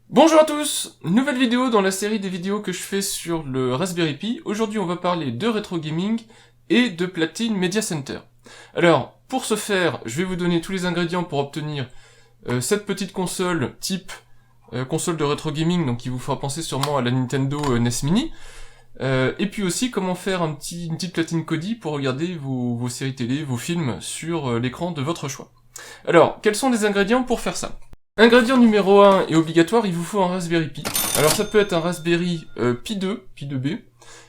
Bonjour à tous, nouvelle vidéo dans la série des vidéos que je fais sur le Raspberry Pi. Aujourd'hui on va parler de rétro gaming et de platine Media Center. Alors, pour ce faire, je vais vous donner tous les ingrédients pour obtenir cette petite console type console de rétro gaming, donc qui vous fera penser sûrement à la Nintendo NES Mini. Et puis aussi comment faire une petite platine Kodi pour regarder vos séries télé, vos films sur l'écran de votre choix. Alors, quels sont les ingrédients pour faire ça ? Ingrédient numéro 1 est obligatoire, il vous faut un Raspberry Pi. Alors ça peut être un Raspberry Pi 2, Pi 2B,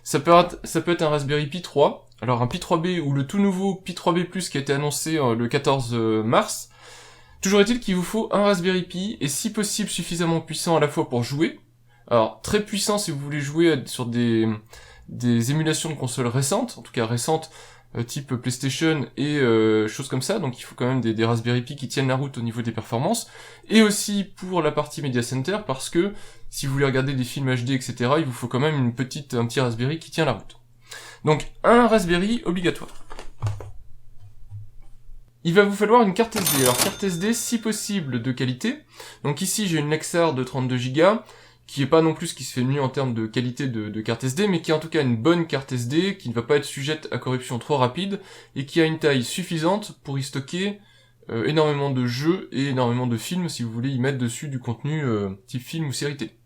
ça peut être un Raspberry Pi 3, alors un Pi 3B ou le tout nouveau Pi 3B+, qui a été annoncé le 14 mars. Toujours est-il qu'il vous faut un Raspberry Pi, et si possible suffisamment puissant à la fois pour jouer. Alors très puissant si vous voulez jouer sur des émulations de consoles récentes, en tout cas récentes, type PlayStation et choses comme ça, donc il faut quand même des Raspberry Pi qui tiennent la route au niveau des performances, et aussi pour la partie Media Center, parce que si vous voulez regarder des films HD, etc., il vous faut quand même un petit Raspberry qui tient la route. Donc un Raspberry obligatoire. Il va vous falloir une carte SD, alors carte SD si possible de qualité, donc ici j'ai une Lexar de 32 Go, qui est pas non plus ce qui se fait mieux en termes de qualité de carte SD, mais qui est en tout cas une bonne carte SD, qui ne va pas être sujette à corruption trop rapide, et qui a une taille suffisante pour y stocker énormément de jeux et énormément de films, si vous voulez y mettre dessus du contenu type film ou série télé.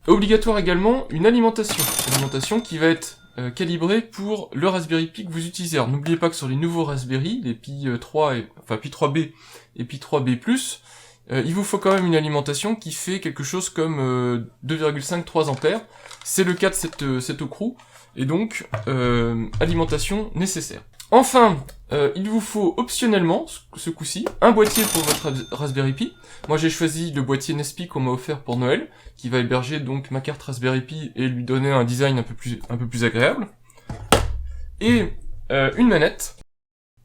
Obligatoire également, une alimentation qui va être calibrée pour le Raspberry Pi que vous utilisez. Alors n'oubliez pas que sur les nouveaux Raspberry, les Pi 3 Pi 3B et Pi 3B+, il vous faut quand même une alimentation qui fait quelque chose comme 2,5-3 ampères. C'est le cas de cette Ocru, et donc alimentation nécessaire. Enfin, il vous faut optionnellement, ce coup-ci, un boîtier pour votre Raspberry Pi. Moi j'ai choisi le boîtier Nespi qu'on m'a offert pour Noël, qui va héberger donc ma carte Raspberry Pi et lui donner un design un peu plus agréable. Et une manette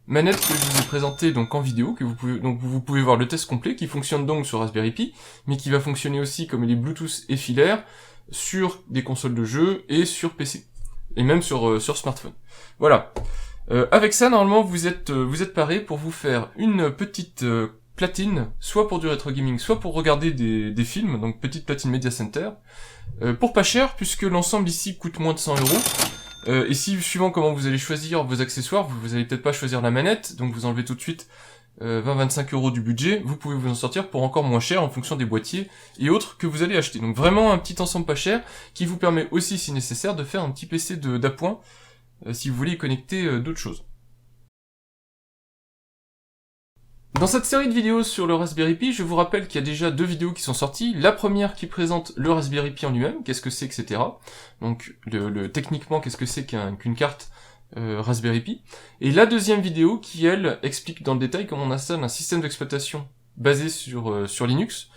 que je vous ai présentée donc en vidéo, que vous pouvez voir le test complet, qui fonctionne donc sur Raspberry Pi, mais qui va fonctionner aussi comme les Bluetooth et filaires sur des consoles de jeux et sur PC, et même sur smartphone. Voilà. Avec ça, normalement, vous êtes paré pour vous faire une petite platine, soit pour du rétro gaming, soit pour regarder des films, donc petite platine Media Center, pour pas cher, puisque l'ensemble ici coûte moins de 100 €. Et si, suivant comment vous allez choisir vos accessoires, vous allez peut-être pas choisir la manette, donc vous enlevez tout de suite 20-25 € du budget, vous pouvez vous en sortir pour encore moins cher en fonction des boîtiers et autres que vous allez acheter. Donc vraiment un petit ensemble pas cher, qui vous permet aussi, si nécessaire, de faire un petit PC d'appoint, si vous voulez y connecter d'autres choses. Dans cette série de vidéos sur le Raspberry Pi, je vous rappelle qu'il y a déjà 2 vidéos qui sont sorties. La première qui présente le Raspberry Pi en lui-même, qu'est-ce que c'est, etc. Donc techniquement, qu'est-ce que c'est qu'une carte Raspberry Pi. Et la deuxième vidéo qui, elle, explique dans le détail comment on installe un système d'exploitation basé sur Linux,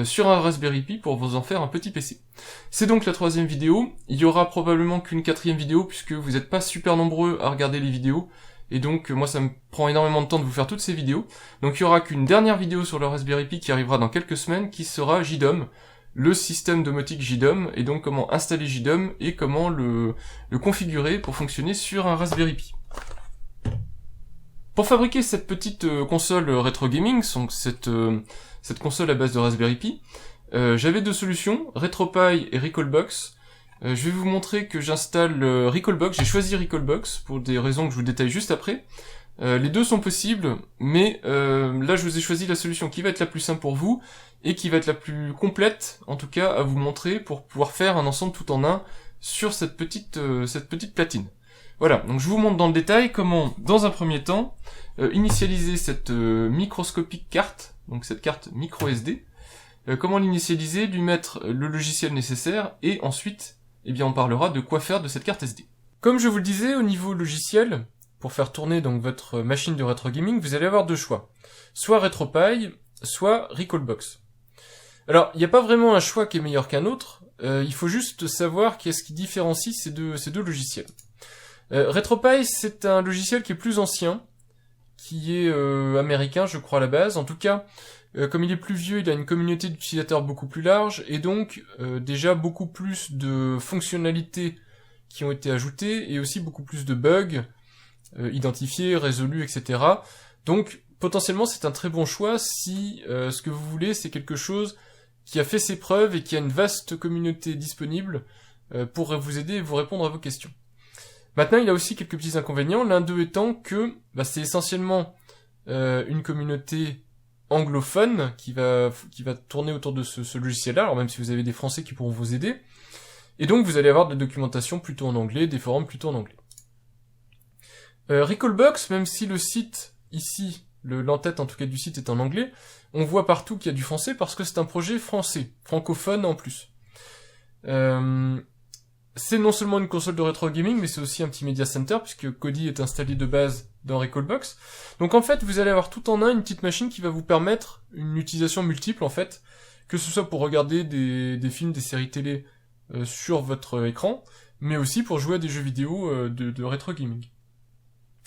sur un Raspberry Pi pour vous en faire un petit PC. C'est donc la troisième vidéo. Il y aura probablement qu'une quatrième vidéo, puisque vous n'êtes pas super nombreux à regarder les vidéos. Et donc, moi, ça me prend énormément de temps de vous faire toutes ces vidéos. Donc, il y aura qu'une dernière vidéo sur le Raspberry Pi qui arrivera dans quelques semaines, qui sera JDOM, le système domotique JDOM, et donc comment installer JDOM et comment le configurer pour fonctionner sur un Raspberry Pi. Pour fabriquer cette petite console rétro gaming, donc cette console à base de Raspberry Pi, j'avais 2 solutions, RetroPie et Recalbox. Je vais vous montrer que j'installe Recalbox. J'ai choisi Recalbox pour des raisons que je vous détaille juste après. Les deux sont possibles, mais là je vous ai choisi la solution qui va être la plus simple pour vous et qui va être la plus complète, en tout cas, à vous montrer pour pouvoir faire un ensemble tout en un sur cette petite platine. Voilà, donc je vous montre dans le détail comment, dans un premier temps, initialiser cette microscopique carte, donc cette carte micro SD, comment l'initialiser, lui mettre le logiciel nécessaire, et ensuite, eh bien, on parlera de quoi faire de cette carte SD. Comme je vous le disais, au niveau logiciel, pour faire tourner donc votre machine de rétro gaming, vous allez avoir 2 choix. Soit RetroPie, soit Recalbox. Alors, il n'y a pas vraiment un choix qui est meilleur qu'un autre, il faut juste savoir qu'est-ce qui différencie ces deux logiciels. RetroPie, c'est un logiciel qui est plus ancien, qui est américain, je crois, à la base. En tout cas, comme il est plus vieux, il a une communauté d'utilisateurs beaucoup plus large, et donc déjà beaucoup plus de fonctionnalités qui ont été ajoutées, et aussi beaucoup plus de bugs identifiés, résolus, etc. Donc potentiellement c'est un très bon choix si ce que vous voulez c'est quelque chose qui a fait ses preuves et qui a une vaste communauté disponible pour vous aider et vous répondre à vos questions. Maintenant, il y a aussi quelques petits inconvénients, l'un d'eux étant que c'est essentiellement une communauté anglophone qui va tourner autour de ce logiciel-là, alors même si vous avez des Français qui pourront vous aider, et donc vous allez avoir de la documentation plutôt en anglais, des forums plutôt en anglais. Recalbox, même si le site, ici, l'entête en tout cas du site est en anglais, on voit partout qu'il y a du français parce que c'est un projet français, francophone en plus. C'est non seulement une console de rétro gaming, mais c'est aussi un petit media center, puisque Kodi est installé de base dans Recalbox. Donc en fait, vous allez avoir tout en un une petite machine qui va vous permettre une utilisation multiple, en fait, que ce soit pour regarder des films, des séries télé sur votre écran, mais aussi pour jouer à des jeux vidéo de rétro gaming.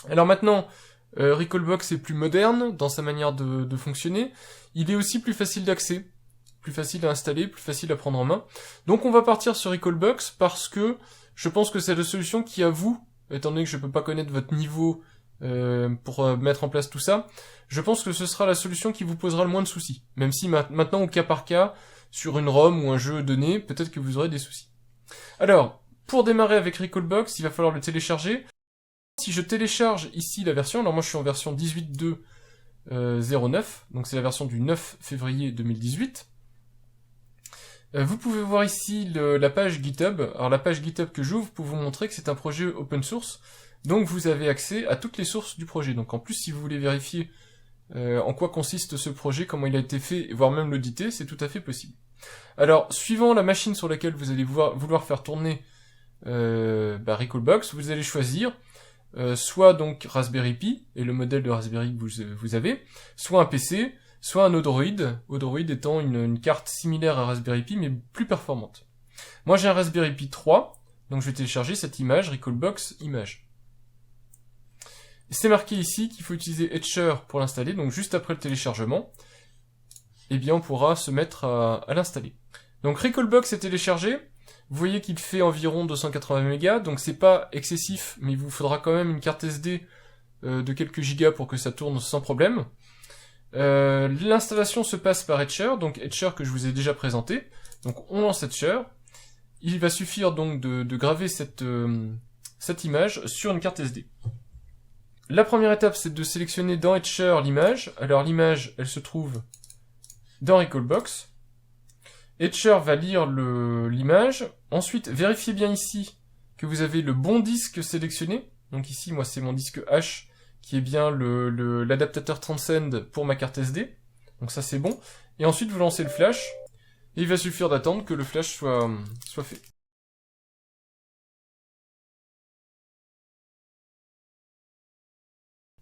Alors maintenant, Recalbox est plus moderne dans sa manière de fonctionner, il est aussi plus facile d'accès, plus facile à installer, plus facile à prendre en main. Donc on va partir sur Recalbox parce que je pense que c'est la solution qui à vous, étant donné que je peux pas connaître votre niveau pour mettre en place tout ça, je pense que ce sera la solution qui vous posera le moins de soucis. Même si maintenant au cas par cas, sur une ROM ou un jeu donné, peut-être que vous aurez des soucis. Alors, pour démarrer avec Recalbox, il va falloir le télécharger. Si je télécharge ici la version, alors moi je suis en version 18.2.09, donc c'est la version du 9 février 2018. Vous pouvez voir ici la page GitHub. Alors la page GitHub que j'ouvre pour vous montrer que c'est un projet open source, donc vous avez accès à toutes les sources du projet. Donc en plus, si vous voulez vérifier en quoi consiste ce projet, comment il a été fait, voire même l'auditer, c'est tout à fait possible. Alors, suivant la machine sur laquelle vous allez vouloir faire tourner Recalbox, vous allez choisir soit donc Raspberry Pi, et le modèle de Raspberry que vous avez, soit un PC, soit un Odroid, Odroid étant une carte similaire à Raspberry Pi, mais plus performante. Moi j'ai un Raspberry Pi 3, donc je vais télécharger cette image, Recalbox image. C'est marqué ici qu'il faut utiliser Etcher pour l'installer, donc juste après le téléchargement, eh bien on pourra se mettre à l'installer. Donc Recalbox est téléchargé, vous voyez qu'il fait environ 280 mégas, donc c'est pas excessif, mais il vous faudra quand même une carte SD de quelques gigas pour que ça tourne sans problème. L'installation se passe par Etcher, donc Etcher que je vous ai déjà présenté. Donc on lance Etcher. Il va suffire donc de graver cette image sur une carte SD. La première étape, c'est de sélectionner dans Etcher l'image. Alors l'image, elle se trouve dans Recalbox. Etcher va lire l'image. Ensuite, vérifiez bien ici que vous avez le bon disque sélectionné. Donc ici, moi, c'est mon disque H qui est bien l'adaptateur Transcend pour ma carte SD. Donc ça, c'est bon. Et ensuite, vous lancez le flash. Et il va suffire d'attendre que le flash soit fait.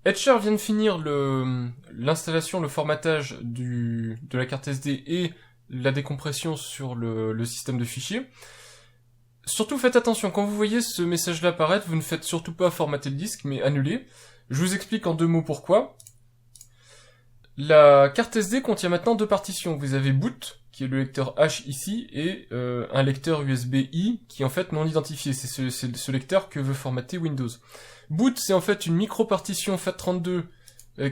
Etcher vient de finir l'installation, le formatage de la carte SD et la décompression sur le système de fichiers. Surtout faites attention, quand vous voyez ce message-là apparaître, vous ne faites surtout pas formater le disque, mais annuler. Je vous explique en 2 mots pourquoi. La carte SD contient maintenant 2 partitions. Vous avez boot, qui est le lecteur H ici, et un lecteur USB-I, qui est en fait non identifié. C'est ce lecteur que veut formater Windows. Boot, c'est en fait une micro-partition FAT32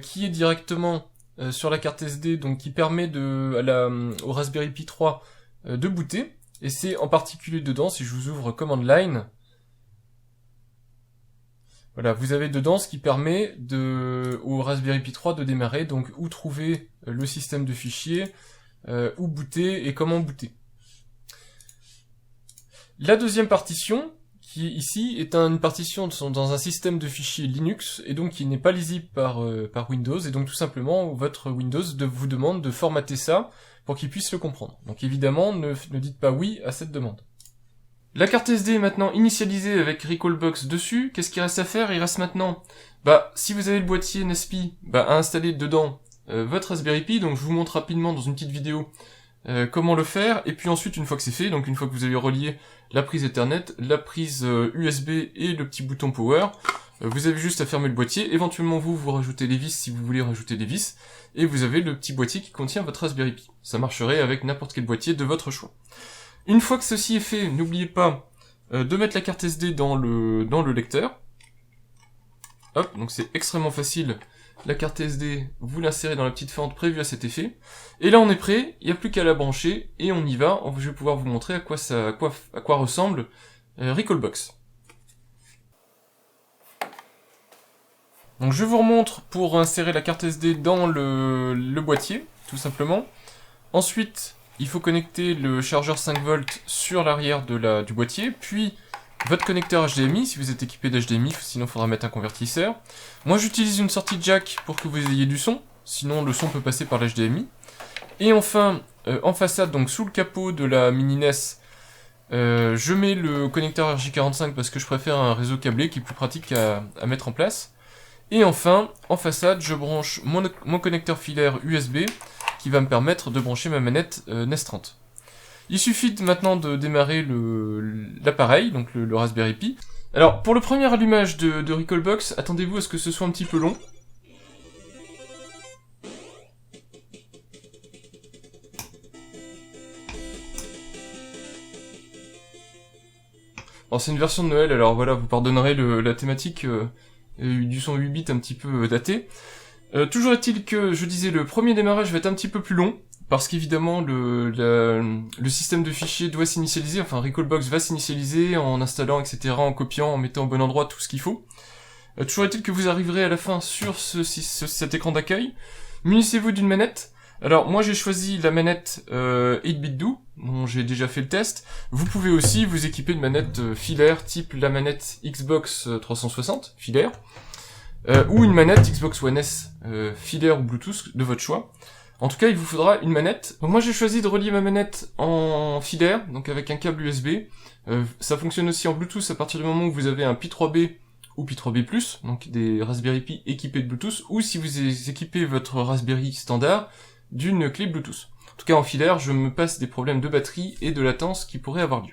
qui est directement sur la carte SD, donc qui permet au Raspberry Pi 3 de booter. Et c'est en particulier dedans, si je vous ouvre Command Line, voilà, vous avez dedans ce qui permet au Raspberry Pi 3 de démarrer, donc où trouver le système de fichiers, où booter et comment booter. La deuxième partition, qui ici est une partition dans un système de fichiers Linux, et donc qui n'est pas lisible par Windows, et donc tout simplement votre Windows vous demande de formater ça pour qu'il puisse le comprendre. Donc évidemment, ne dites pas oui à cette demande. La carte SD est maintenant initialisée avec Recalbox dessus. Qu'est-ce qu'il reste à faire? Il reste maintenant, si vous avez le boîtier NSPI, à installer dedans votre Raspberry Pi. Donc je vous montre rapidement dans une petite vidéo comment le faire. Et puis ensuite, une fois que c'est fait, donc une fois que vous avez relié la prise Ethernet, la prise USB et le petit bouton Power, vous avez juste à fermer le boîtier. Éventuellement, vous rajoutez les vis si vous voulez rajouter des vis. Et vous avez le petit boîtier qui contient votre Raspberry Pi. Ça marcherait avec n'importe quel boîtier de votre choix. Une fois que ceci est fait, n'oubliez pas de mettre la carte SD dans le lecteur. Hop, donc c'est extrêmement facile la carte SD, vous l'insérez dans la petite fente prévue à cet effet. Et là on est prêt, il n'y a plus qu'à la brancher, et on y va. Je vais pouvoir vous montrer à quoi ressemble Recalbox. Donc je vous remontre pour insérer la carte SD dans le boîtier, tout simplement. Ensuite, il faut connecter le chargeur 5V sur l'arrière du boîtier, puis votre connecteur HDMI, si vous êtes équipé d'HDMI, sinon il faudra mettre un convertisseur. Moi j'utilise une sortie jack pour que vous ayez du son, sinon le son peut passer par l'HDMI. Et enfin, en façade, donc sous le capot de la mini NES, je mets le connecteur RJ45 parce que je préfère un réseau câblé qui est plus pratique à mettre en place. Et enfin, en façade, je branche mon connecteur filaire USB qui va me permettre de brancher ma manette NES 30. Il suffit maintenant de démarrer l'appareil, donc le Raspberry Pi. Alors, pour le premier allumage de Recalbox, attendez-vous à ce que ce soit un petit peu long. Alors, c'est une version de Noël, alors voilà, vous pardonnerez la thématique du son 8 bits un petit peu daté. Toujours est-il que, je disais, le premier démarrage va être un petit peu plus long, parce qu'évidemment, le système de fichiers doit s'initialiser, enfin, Recalbox va s'initialiser en installant, etc., en copiant, en mettant au bon endroit tout ce qu'il faut. Toujours est-il que vous arriverez à la fin sur cet écran d'accueil. Munissez-vous d'une manette. Alors, moi, j'ai choisi la manette 8BitDo, dont j'ai déjà fait le test. Vous pouvez aussi vous équiper de manette filaire, type la manette Xbox 360, filaire, ou une manette Xbox One S filaire ou Bluetooth, de votre choix. En tout cas, il vous faudra une manette. Donc moi, j'ai choisi de relier ma manette en filaire, donc avec un câble USB. Ça fonctionne aussi en Bluetooth à partir du moment où vous avez un Pi 3B ou Pi 3B+, donc des Raspberry Pi équipés de Bluetooth, ou si vous équipez votre Raspberry standard d'une clé Bluetooth. En tout cas, en filaire, je me passe des problèmes de batterie et de latence qui pourraient avoir lieu.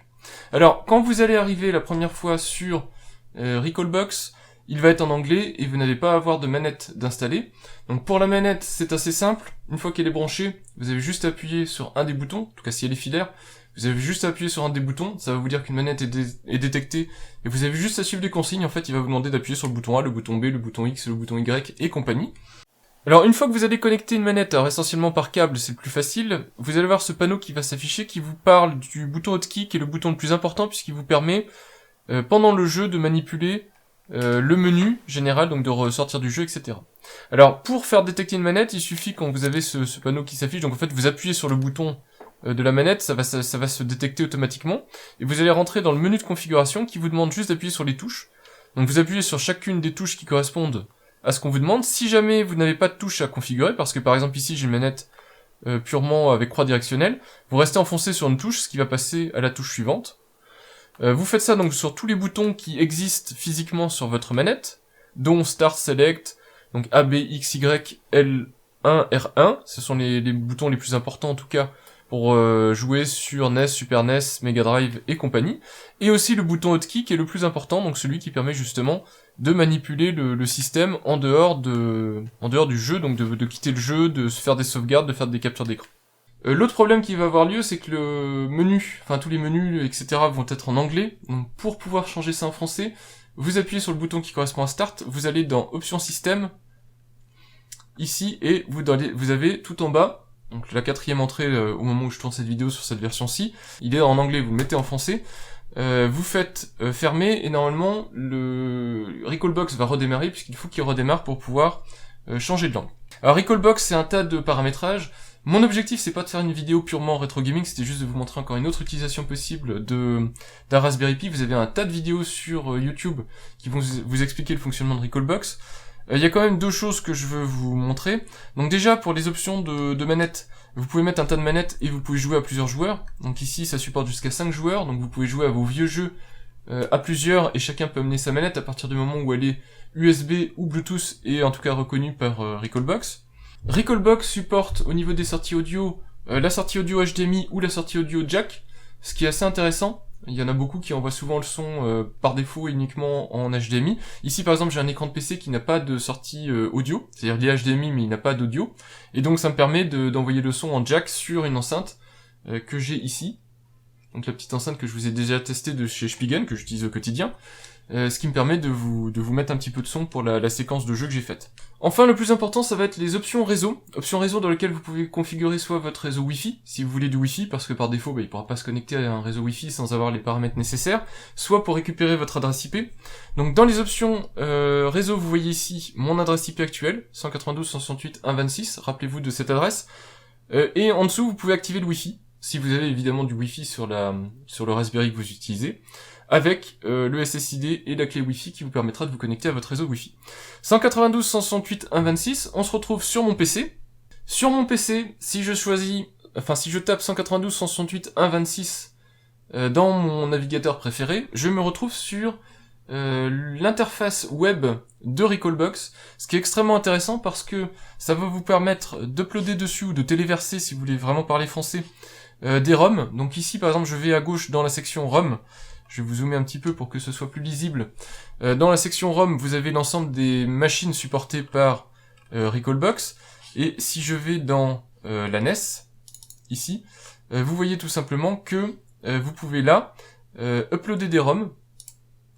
Alors, quand vous allez arriver la première fois sur Recalbox, il va être en anglais et vous n'allez pas avoir de manette d'installer. Donc pour la manette, c'est assez simple. Une fois qu'elle est branchée, vous avez juste appuyé sur un des boutons, en tout cas si elle est filaire, vous avez juste appuyé sur un des boutons, ça va vous dire qu'une manette est détectée, et vous avez juste à suivre des consignes. En fait, il va vous demander d'appuyer sur le bouton A, le bouton B, le bouton X, le bouton Y et compagnie. Alors une fois que vous allez connecter une manette, alors essentiellement par câble, c'est le plus facile, vous allez voir ce panneau qui va s'afficher, qui vous parle du bouton hotkey, qui est le bouton le plus important, puisqu'il vous permet, pendant le jeu, de manipuler le menu général, donc de ressortir du jeu, etc. Alors, pour faire détecter une manette, il suffit quand vous avez ce panneau qui s'affiche, donc en fait, vous appuyez sur le bouton de la manette, ça va se détecter automatiquement, et vous allez rentrer dans le menu de configuration qui vous demande juste d'appuyer sur les touches. Donc vous appuyez sur chacune des touches qui correspondent à ce qu'on vous demande. Si jamais vous n'avez pas de touche à configurer, parce que par exemple ici j'ai une manette purement avec croix directionnelle, vous restez enfoncé sur une touche, ce qui va passer à la touche suivante. Vous faites ça donc sur tous les boutons qui existent physiquement sur votre manette, dont Start, Select, donc A, B, X, Y, L1, R1, ce sont les boutons les plus importants en tout cas pour jouer sur NES, Super NES, Mega Drive et compagnie, et aussi le bouton hotkey qui est le plus important, donc celui qui permet justement de manipuler le système en dehors du jeu, donc de quitter le jeu, de se faire des sauvegardes, de faire des captures d'écran. L'autre problème qui va avoir lieu, c'est que le menu, enfin tous les menus, etc. vont être en anglais. Donc pour pouvoir changer ça en français, vous appuyez sur le bouton qui correspond à Start, vous allez dans Options Système, ici, et vous avez tout en bas, donc la quatrième entrée au moment où je tourne cette vidéo sur cette version-ci, il est en anglais, vous le mettez en français, vous faites fermer, et normalement le Recalbox va redémarrer, puisqu'il faut qu'il redémarre pour pouvoir changer de langue. Alors Recalbox, c'est un tas de paramétrages. Mon objectif, c'est pas de faire une vidéo purement rétro gaming, c'était juste de vous montrer encore une autre utilisation possible d'un Raspberry Pi. Vous avez un tas de vidéos sur YouTube qui vont vous expliquer le fonctionnement de Recalbox. Il y a quand même deux choses que je veux vous montrer. Donc déjà, pour les options de manette, vous pouvez mettre un tas de manettes et vous pouvez jouer à plusieurs joueurs. Donc ici, ça supporte jusqu'à 5 joueurs, donc vous pouvez jouer à vos vieux jeux à plusieurs, et chacun peut amener sa manette à partir du moment où elle est USB ou Bluetooth, et en tout cas reconnue par Recalbox. Recalbox supporte au niveau des sorties audio la sortie audio HDMI ou la sortie audio jack, ce qui est assez intéressant. Il y en a beaucoup qui envoient souvent le son par défaut uniquement en HDMI. Ici par exemple j'ai un écran de PC qui n'a pas de sortie audio, c'est-à-dire il est HDMI mais il n'a pas d'audio, et donc ça me permet d'envoyer le son en jack sur une enceinte que j'ai ici. Donc la petite enceinte que je vous ai déjà testée de chez Spigen, que j'utilise au quotidien. Ce qui me permet de vous mettre un petit peu de son pour la séquence de jeu que j'ai faite. Enfin, le plus important, ça va être les options réseau. Options réseau dans lesquelles vous pouvez configurer soit votre réseau Wi-Fi, si vous voulez du Wi-Fi, parce que par défaut, il pourra pas se connecter à un réseau Wi-Fi sans avoir les paramètres nécessaires, soit pour récupérer votre adresse IP. Donc dans les options réseau, vous voyez ici mon adresse IP actuelle, 192.168.1.26, rappelez-vous de cette adresse. Et en dessous, vous pouvez activer le Wi-Fi, si vous avez évidemment du Wi-Fi sur le Raspberry que vous utilisez, avec le SSID et la clé Wi-Fi qui vous permettra de vous connecter à votre réseau Wi-Fi. 192.168.1.26, on se retrouve sur mon PC. Sur mon PC, si je tape 192.168.1.26 dans mon navigateur préféré, je me retrouve sur l'interface web de Recalbox, ce qui est extrêmement intéressant parce que ça va vous permettre d'uploader dessus ou de téléverser, si vous voulez vraiment parler français, des ROM. Donc ici par exemple je vais à gauche dans la section ROM, je vais vous zoomer un petit peu pour que ce soit plus lisible. Dans la section ROM vous avez l'ensemble des machines supportées par Recalbox, et si je vais dans la NES, ici, vous voyez tout simplement que vous pouvez là uploader des ROM.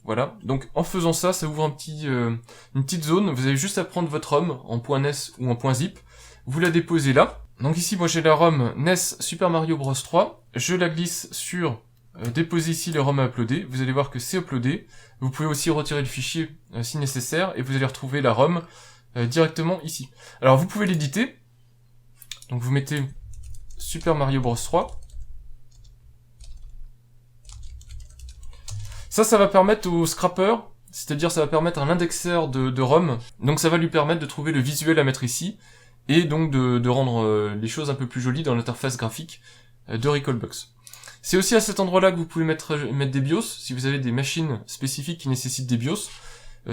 Voilà, donc en faisant ça, ça ouvre une petite zone, vous avez juste à prendre votre ROM en .NES ou en .zip, vous la déposez là. Donc ici, moi j'ai la ROM NES Super Mario Bros 3, je la glisse sur déposer ici les ROM à uploader, vous allez voir que c'est uploadé, vous pouvez aussi retirer le fichier si nécessaire, et vous allez retrouver la ROM directement ici. Alors vous pouvez l'éditer, donc vous mettez Super Mario Bros 3, ça va permettre au scrapper, c'est-à-dire ça va permettre à l'indexeur de ROM, donc ça va lui permettre de trouver le visuel à mettre ici, et donc de rendre les choses un peu plus jolies dans l'interface graphique de Recalbox. C'est aussi à cet endroit-là que vous pouvez mettre des BIOS, si vous avez des machines spécifiques qui nécessitent des BIOS,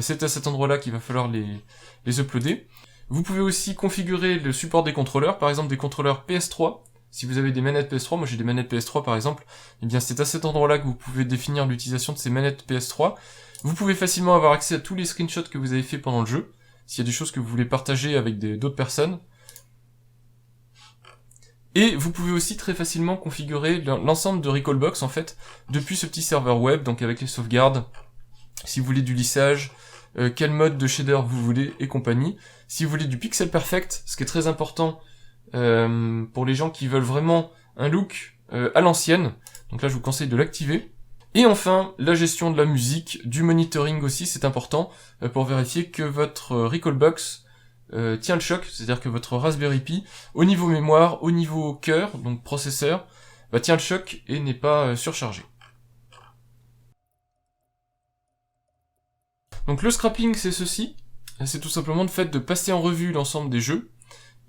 c'est à cet endroit-là qu'il va falloir les uploader. Vous pouvez aussi configurer le support des contrôleurs, par exemple des contrôleurs PS3, si vous avez des manettes PS3, moi j'ai des manettes PS3 par exemple, eh bien c'est à cet endroit-là que vous pouvez définir l'utilisation de ces manettes PS3. Vous pouvez facilement avoir accès à tous les screenshots que vous avez fait pendant le jeu, s'il y a des choses que vous voulez partager avec d'autres personnes. Et vous pouvez aussi très facilement configurer l'ensemble de Recalbox en fait, depuis ce petit serveur web, donc avec les sauvegardes, si vous voulez du lissage, quel mode de shader vous voulez et compagnie. Si vous voulez du pixel perfect, ce qui est très important pour les gens qui veulent vraiment un look à l'ancienne, donc là je vous conseille de l'activer. Et enfin, la gestion de la musique, du monitoring aussi, c'est important pour vérifier que votre Recalbox tient le choc, c'est-à-dire que votre Raspberry Pi, au niveau mémoire, au niveau cœur, donc processeur, tient le choc et n'est pas surchargé. Donc le scrapping c'est ceci, c'est tout simplement le fait de passer en revue l'ensemble des jeux,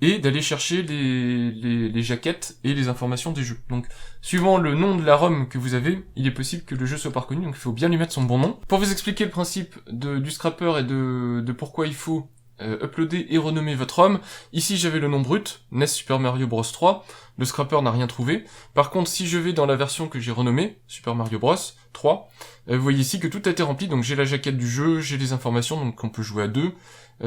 et d'aller chercher les jaquettes et les informations des jeux. Donc, suivant le nom de la ROM que vous avez, il est possible que le jeu soit pas reconnu, donc il faut bien lui mettre son bon nom. Pour vous expliquer le principe du scrapper et de pourquoi il faut uploader et renommer votre ROM, ici j'avais le nom brut, NES Super Mario Bros 3, le scrapper n'a rien trouvé. Par contre, si je vais dans la version que j'ai renommée, Super Mario Bros 3, vous voyez ici que tout a été rempli, donc j'ai la jaquette du jeu, j'ai les informations, donc on peut jouer à deux,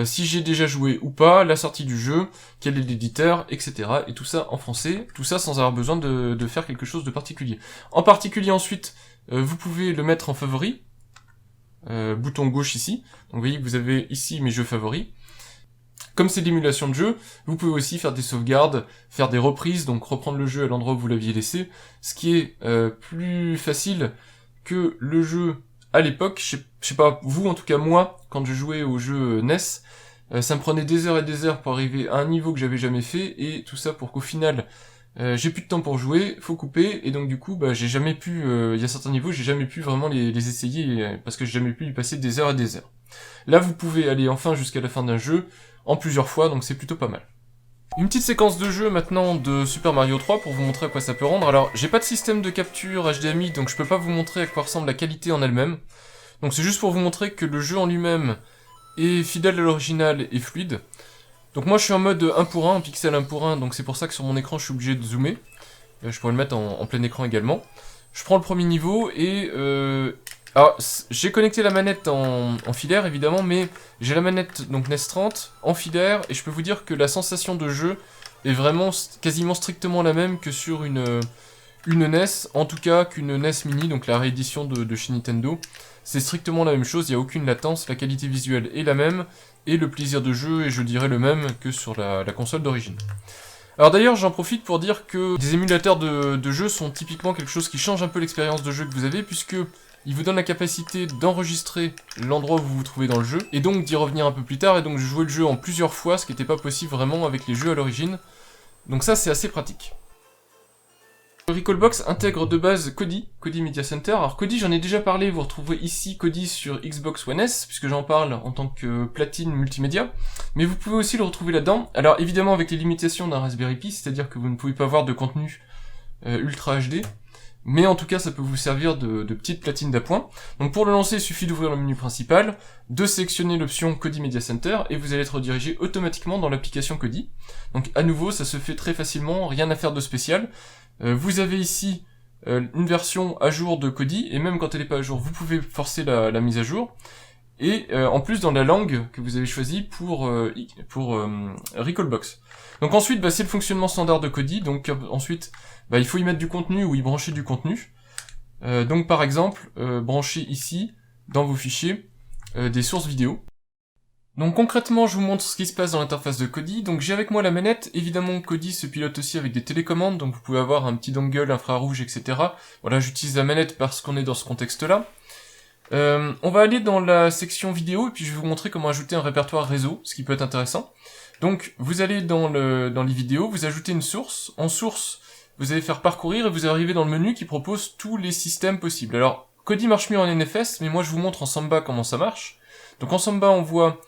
si j'ai déjà joué ou pas, la sortie du jeu, quel est l'éditeur, etc. Et tout ça en français, tout ça sans avoir besoin de faire quelque chose de particulier. En particulier ensuite, vous pouvez le mettre en favori, bouton gauche ici, donc vous voyez que vous avez ici mes jeux favoris. Comme c'est l'émulation de jeu, vous pouvez aussi faire des sauvegardes, faire des reprises, donc reprendre le jeu à l'endroit où vous l'aviez laissé, ce qui est plus facile que le jeu à l'époque. Je sais pas, vous en tout cas moi, quand je jouais au jeu NES, ça me prenait des heures et des heures pour arriver à un niveau que j'avais jamais fait, et tout ça pour qu'au final, j'ai plus de temps pour jouer, faut couper, et donc du coup, j'ai jamais pu, il y a certains niveaux, j'ai jamais pu vraiment les essayer, parce que j'ai jamais pu y passer des heures et des heures. Là, vous pouvez aller enfin jusqu'à la fin d'un jeu, en plusieurs fois, donc c'est plutôt pas mal. Une petite séquence de jeu maintenant de Super Mario 3 pour vous montrer à quoi ça peut rendre. Alors, j'ai pas de système de capture HDMI, donc je peux pas vous montrer à quoi ressemble la qualité en elle-même. Donc c'est juste pour vous montrer que le jeu en lui-même est fidèle à l'original et fluide. Donc moi je suis en mode 1 pour 1, en pixel 1 pour 1, donc c'est pour ça que sur mon écran je suis obligé de zoomer. Je pourrais le mettre en plein écran également. Je prends le premier niveau et... Alors, j'ai connecté la manette en filaire évidemment, mais j'ai la manette donc NES 30 en filaire, et je peux vous dire que la sensation de jeu est vraiment quasiment strictement la même que sur une NES, en tout cas qu'une NES Mini, donc la réédition de chez Nintendo. C'est strictement la même chose, il n'y a aucune latence, la qualité visuelle est la même, et le plaisir de jeu est, je dirais, le même que sur la console d'origine. Alors d'ailleurs, j'en profite pour dire que des émulateurs de jeux sont typiquement quelque chose qui change un peu l'expérience de jeu que vous avez, puisque ils vous donnent la capacité d'enregistrer l'endroit où vous vous trouvez dans le jeu, et donc d'y revenir un peu plus tard, et donc de jouer le jeu en plusieurs fois, ce qui n'était pas possible vraiment avec les jeux à l'origine. Donc ça, c'est assez pratique. Recalbox intègre de base Kodi Media Center. Alors Kodi, j'en ai déjà parlé, vous retrouverez ici Kodi sur Xbox One S, puisque j'en parle en tant que platine multimédia, mais vous pouvez aussi le retrouver là-dedans. Alors évidemment avec les limitations d'un Raspberry Pi, c'est-à-dire que vous ne pouvez pas avoir de contenu Ultra HD, mais en tout cas ça peut vous servir de petite platine d'appoint. Donc pour le lancer, il suffit d'ouvrir le menu principal, de sélectionner l'option Kodi Media Center, et vous allez être redirigé automatiquement dans l'application Kodi. Donc à nouveau, ça se fait très facilement, rien à faire de spécial. Vous avez ici une version à jour de Kodi, et même quand elle n'est pas à jour, vous pouvez forcer la mise à jour. Et en plus dans la langue que vous avez choisie pour Recalbox. Donc ensuite, c'est le fonctionnement standard de Kodi, donc ensuite, il faut y mettre du contenu ou y brancher du contenu. Donc par exemple, branchez ici, dans vos fichiers, des sources vidéo. Donc concrètement, je vous montre ce qui se passe dans l'interface de Kodi. Donc j'ai avec moi la manette. Évidemment, Kodi se pilote aussi avec des télécommandes, donc vous pouvez avoir un petit dongle infrarouge, etc. Voilà, j'utilise la manette parce qu'on est dans ce contexte-là. On va aller dans la section vidéo, et puis je vais vous montrer comment ajouter un répertoire réseau, ce qui peut être intéressant. Donc vous allez dans les vidéos, vous ajoutez une source. En source, vous allez faire parcourir, et vous arrivez dans le menu qui propose tous les systèmes possibles. Alors, Kodi marche mieux en NFS, mais moi je vous montre en Samba comment ça marche. Donc en Samba, on voit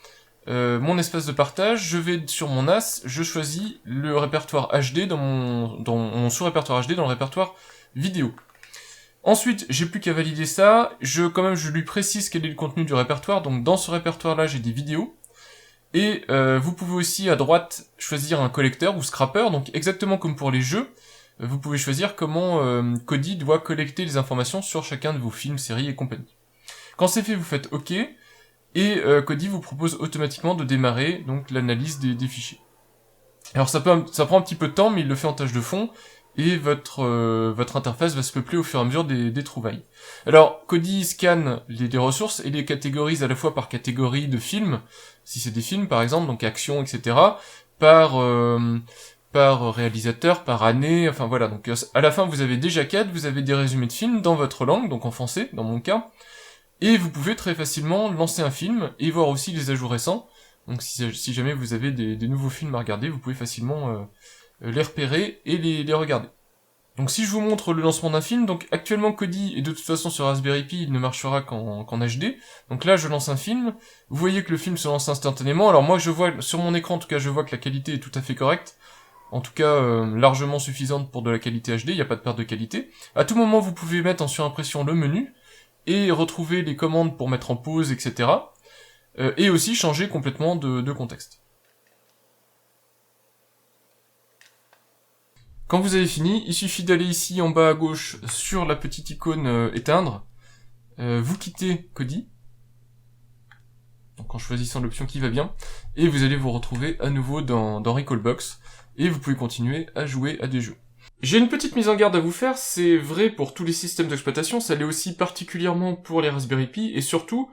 mon espace de partage, je vais sur mon NAS, je choisis le répertoire HD dans mon sous-répertoire HD dans le répertoire vidéo. Ensuite, j'ai plus qu'à valider ça, je lui précise quel est le contenu du répertoire, donc dans ce répertoire-là, j'ai des vidéos. Et vous pouvez aussi à droite choisir un collecteur ou scrapper, donc exactement comme pour les jeux, vous pouvez choisir comment Kodi doit collecter les informations sur chacun de vos films, séries et compagnie. Quand c'est fait, vous faites OK. Et Kodi vous propose automatiquement de démarrer donc l'analyse des fichiers. Alors ça prend un petit peu de temps, mais il le fait en tâche de fond, et votre interface va se peupler au fur et à mesure des trouvailles. Alors Kodi scanne les ressources et les catégorise à la fois par catégorie de films, si c'est des films par exemple, donc action, etc., par réalisateur, par année, enfin voilà. Donc à la fin vous avez des jaquettes, vous avez des résumés de films dans votre langue, donc en français dans mon cas. Et vous pouvez très facilement lancer un film et voir aussi les ajouts récents. Donc si jamais vous avez des nouveaux films à regarder, vous pouvez facilement les repérer et les regarder. Donc si je vous montre le lancement d'un film, donc actuellement Kodi est de toute façon sur Raspberry Pi, il ne marchera qu'en HD. Donc là je lance un film, vous voyez que le film se lance instantanément. Alors moi je vois, sur mon écran en tout cas, je vois que la qualité est tout à fait correcte. En tout cas largement suffisante pour de la qualité HD, il n'y a pas de perte de qualité. À tout moment vous pouvez mettre en surimpression le menu, et retrouver les commandes pour mettre en pause, etc. Et aussi changer complètement de contexte. Quand vous avez fini, il suffit d'aller ici en bas à gauche sur la petite icône éteindre, vous quittez Kodi, donc en choisissant l'option qui va bien, et vous allez vous retrouver à nouveau dans Recalbox, et vous pouvez continuer à jouer à des jeux. J'ai une petite mise en garde à vous faire, c'est vrai pour tous les systèmes d'exploitation, ça l'est aussi particulièrement pour les Raspberry Pi, et surtout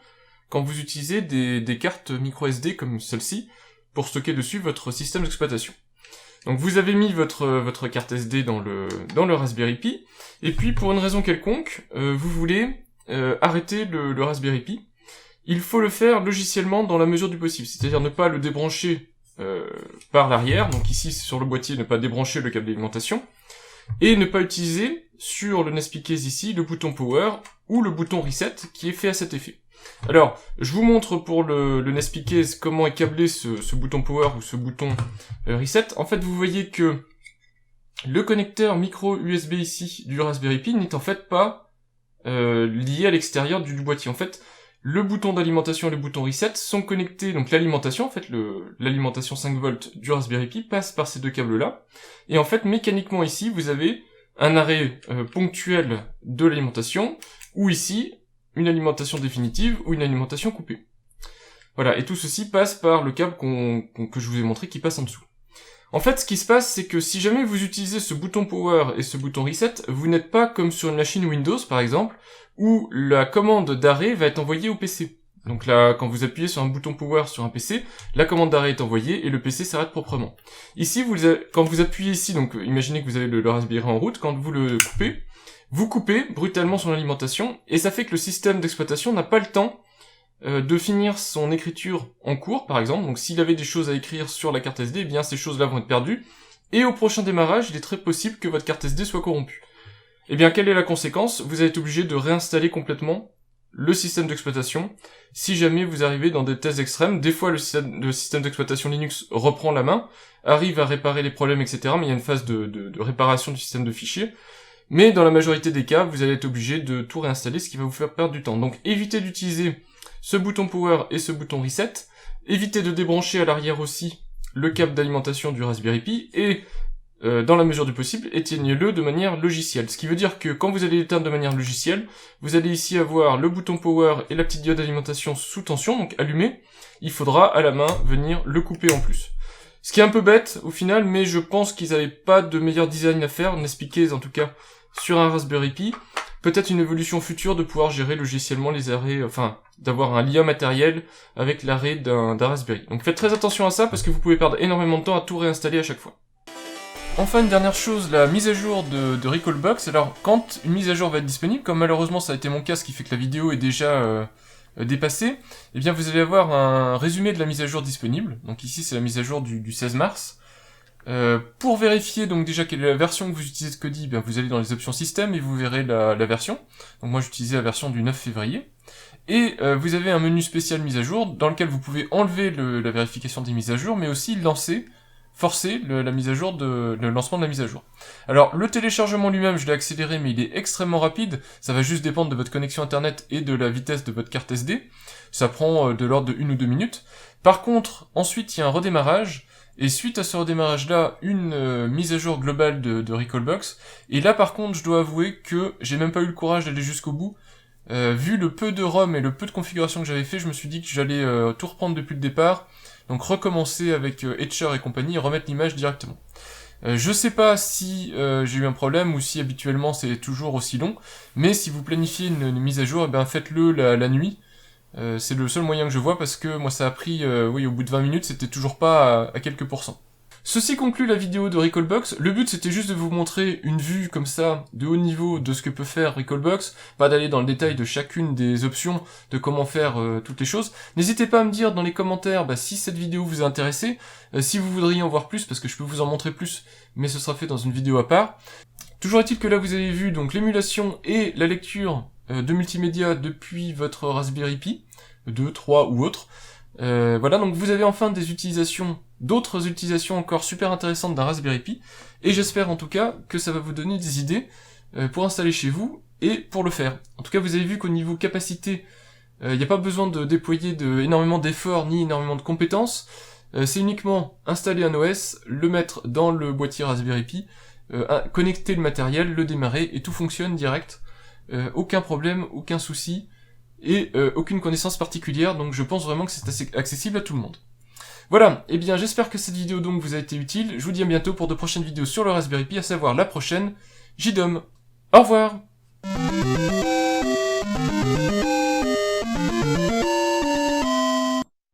quand vous utilisez des cartes micro SD comme celle-ci, pour stocker dessus votre système d'exploitation. Donc vous avez mis votre carte SD dans le Raspberry Pi, et puis pour une raison quelconque, vous voulez arrêter le Raspberry Pi. Il faut le faire logiciellement dans la mesure du possible, c'est-à-dire ne pas le débrancher par l'arrière, donc ici sur le boîtier, ne pas débrancher le câble d'alimentation, et ne pas utiliser sur le NASP Case ici le bouton Power ou le bouton Reset qui est fait à cet effet. Alors, je vous montre pour le NASP Case comment est câblé ce bouton Power ou ce bouton Reset. En fait, vous voyez que le connecteur micro USB ici du Raspberry Pi n'est en fait pas lié à l'extérieur du boîtier. En fait, le bouton d'alimentation et le bouton Reset sont connectés, donc l'alimentation, en fait, l'alimentation 5 volts du Raspberry Pi passe par ces deux câbles-là. Et en fait, mécaniquement ici, vous avez un arrêt ponctuel de l'alimentation, ou ici, une alimentation définitive ou une alimentation coupée. Voilà, et tout ceci passe par le câble que je vous ai montré qui passe en dessous. En fait, ce qui se passe, c'est que si jamais vous utilisez ce bouton Power et ce bouton Reset, vous n'êtes pas comme sur une machine Windows, par exemple, où la commande d'arrêt va être envoyée au PC. Donc là, quand vous appuyez sur un bouton power sur un PC, la commande d'arrêt est envoyée et le PC s'arrête proprement. Ici, quand vous appuyez ici, donc imaginez que vous avez le Raspberry en route, quand vous le coupez, vous coupez brutalement son alimentation, et ça fait que le système d'exploitation n'a pas le temps de finir son écriture en cours, par exemple. Donc s'il avait des choses à écrire sur la carte SD, eh bien ces choses-là vont être perdues, et au prochain démarrage, il est très possible que votre carte SD soit corrompue. Eh bien, quelle est la conséquence? Vous allez être obligé de réinstaller complètement le système d'exploitation si jamais vous arrivez dans des tests extrêmes. Des fois, le système d'exploitation Linux reprend la main, arrive à réparer les problèmes, etc., mais il y a une phase de réparation du système de fichiers. Mais dans la majorité des cas, vous allez être obligé de tout réinstaller, ce qui va vous faire perdre du temps. Donc évitez d'utiliser ce bouton power et ce bouton reset, évitez de débrancher à l'arrière aussi le câble d'alimentation du Raspberry Pi, et dans la mesure du possible, éteignez-le de manière logicielle. Ce qui veut dire que quand vous allez l'éteindre de manière logicielle, vous allez ici avoir le bouton power et la petite diode d'alimentation sous tension, donc allumé. Il faudra à la main venir le couper en plus. Ce qui est un peu bête au final, mais je pense qu'ils n'avaient pas de meilleur design à faire, n'expliquez en tout cas sur un Raspberry Pi. Peut-être une évolution future de pouvoir gérer logiciellement les arrêts, enfin, d'avoir un lien matériel avec l'arrêt d'un Raspberry. Donc faites très attention à ça parce que vous pouvez perdre énormément de temps à tout réinstaller à chaque fois. Enfin, une dernière chose, la mise à jour de Recalbox. Alors, quand une mise à jour va être disponible, comme malheureusement ça a été mon cas, ce qui fait que la vidéo est déjà dépassée, eh bien vous allez avoir un résumé de la mise à jour disponible. Donc ici, c'est la mise à jour du 16 mars. Pour vérifier donc déjà quelle est la version que vous utilisez de Kodi, bien vous allez dans les options système et vous verrez la version. Donc moi j'utilisais la version du 9 février. Et vous avez un menu spécial mise à jour dans lequel vous pouvez enlever la vérification des mises à jour, mais aussi forcer la mise à jour le lancement de la mise à jour. Alors le téléchargement lui-même, je l'ai accéléré, mais il est extrêmement rapide. Ça va juste dépendre de votre connexion internet et de la vitesse de votre carte SD. Ça prend de l'ordre de 1 ou 2 minutes. Par contre, ensuite il y a un redémarrage. Et suite à ce redémarrage-là, une mise à jour globale de Recalbox. Et là, par contre, je dois avouer que j'ai même pas eu le courage d'aller jusqu'au bout. Vu le peu de ROM et le peu de configuration que j'avais fait, je me suis dit que j'allais tout reprendre depuis le départ. Donc recommencer avec Etcher et compagnie et remettre l'image directement. Je sais pas si j'ai eu un problème ou si habituellement c'est toujours aussi long. Mais si vous planifiez une mise à jour, eh ben faites-le la nuit. C'est le seul moyen que je vois parce que moi ça a pris, oui, au bout de 20 minutes, c'était toujours pas à quelques pourcents. Ceci conclut la vidéo de Recalbox. Le but c'était juste de vous montrer une vue comme ça, de haut niveau, de ce que peut faire Recalbox, pas d'aller dans le détail de chacune des options, de comment faire toutes les choses. N'hésitez pas à me dire dans les commentaires si cette vidéo vous a intéressé, si vous voudriez en voir plus, parce que je peux vous en montrer plus, mais ce sera fait dans une vidéo à part. Toujours est-il que là vous avez vu donc l'émulation et la lecture de multimédia depuis votre Raspberry Pi, 2, 3 ou autre. Voilà, donc vous avez enfin d'autres utilisations encore super intéressantes d'un Raspberry Pi, et j'espère en tout cas que ça va vous donner des idées pour installer chez vous et pour le faire. En tout cas, vous avez vu qu'au niveau capacité, il n'y a pas besoin de déployer énormément d'efforts ni énormément de compétences. C'est uniquement installer un OS, le mettre dans le boîtier Raspberry Pi, connecter le matériel, le démarrer, et tout fonctionne direct. Aucun problème, aucun souci, et aucune connaissance particulière, donc je pense vraiment que c'est assez accessible à tout le monde. Voilà, et bien j'espère que cette vidéo donc vous a été utile, je vous dis à bientôt pour de prochaines vidéos sur le Raspberry Pi, à savoir la prochaine, JDOM. Au revoir.